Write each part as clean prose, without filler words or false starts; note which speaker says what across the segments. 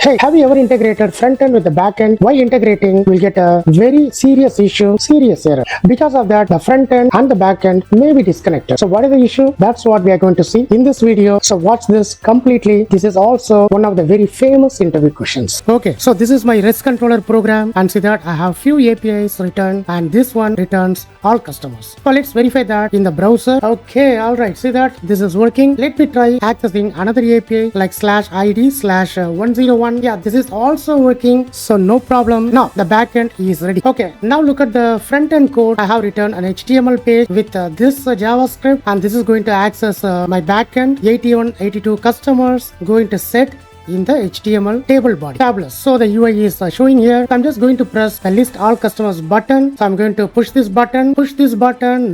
Speaker 1: Hey, have you ever integrated front end with the back end? While integrating, we'll get a very serious issue, serious error. Because of that, the front end and the back end may be disconnected. So what is the issue? That's what we are going to see in this video. So watch this completely. This is also one of the very famous interview questions. Okay, so this is my REST controller program, and see that I have few APIs returned, and this one returns all customers. So let's verify that in the browser. Okay, alright, see that this is working. Let me try accessing another API like /ID/101. Yeah, this is also working, so no problem. Now the backend is ready. Okay, now look at the front end code. I have written an HTML page with this JavaScript, and this is going to access my backend 81, 82 customers, going to set in the HTML table body. Fabulous. So the UI is showing here. I'm just going to press the list all customers button. So I'm going to push this button,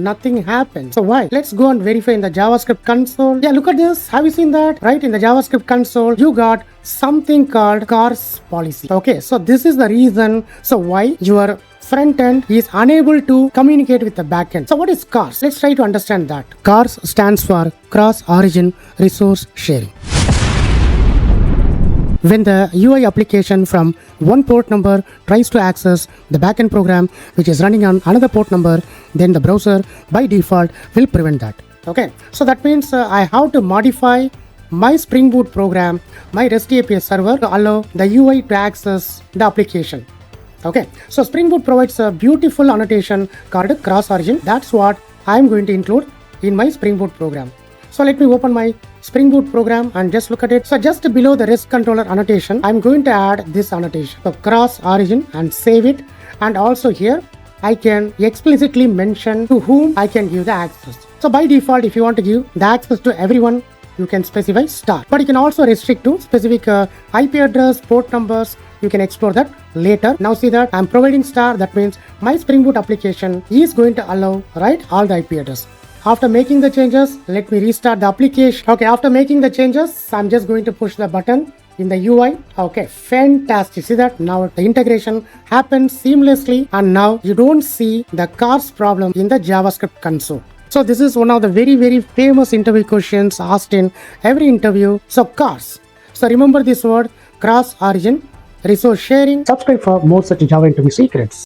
Speaker 1: nothing happens. So why? Let's go and verify in the JavaScript console. Yeah, look at this. Have you seen that? Right, in the JavaScript console, you got something called CORS policy. Okay, so this is the reason so why your front end is unable to communicate with the back end. So what is CORS? Let's try to understand that. CORS stands for Cross Origin Resource Sharing. When the UI application from one port number tries to access the backend program which is running on another port number, then the browser by default will prevent that. Okay, so that means I have to modify my Spring Boot program, my REST API server, to allow the UI to access the application. Okay, so Spring Boot provides a beautiful annotation called cross origin. That's what I'm going to include in my Spring Boot program. So let me open my Spring Boot program and just look at it. So just below the REST controller annotation, I'm going to add this annotation. So cross origin, and save it. And also here, I can explicitly mention to whom I can give the access. So by default, if you want to give the access to everyone, you can specify star. But you can also restrict to specific IP address, port numbers. You can explore that later. Now see that I'm providing star. That means my Spring Boot application is going to allow, right, all the IP address. After making the changes, let me restart the application. Okay, after making the changes, I'm just going to push the button in the UI. Okay, fantastic. See that? Now the integration happens seamlessly, and now you don't see the CORS problem in the JavaScript console. So this is one of the very, very famous interview questions asked in every interview. So CORS. So remember this word, cross origin resource sharing. Subscribe for more such Java interview secrets.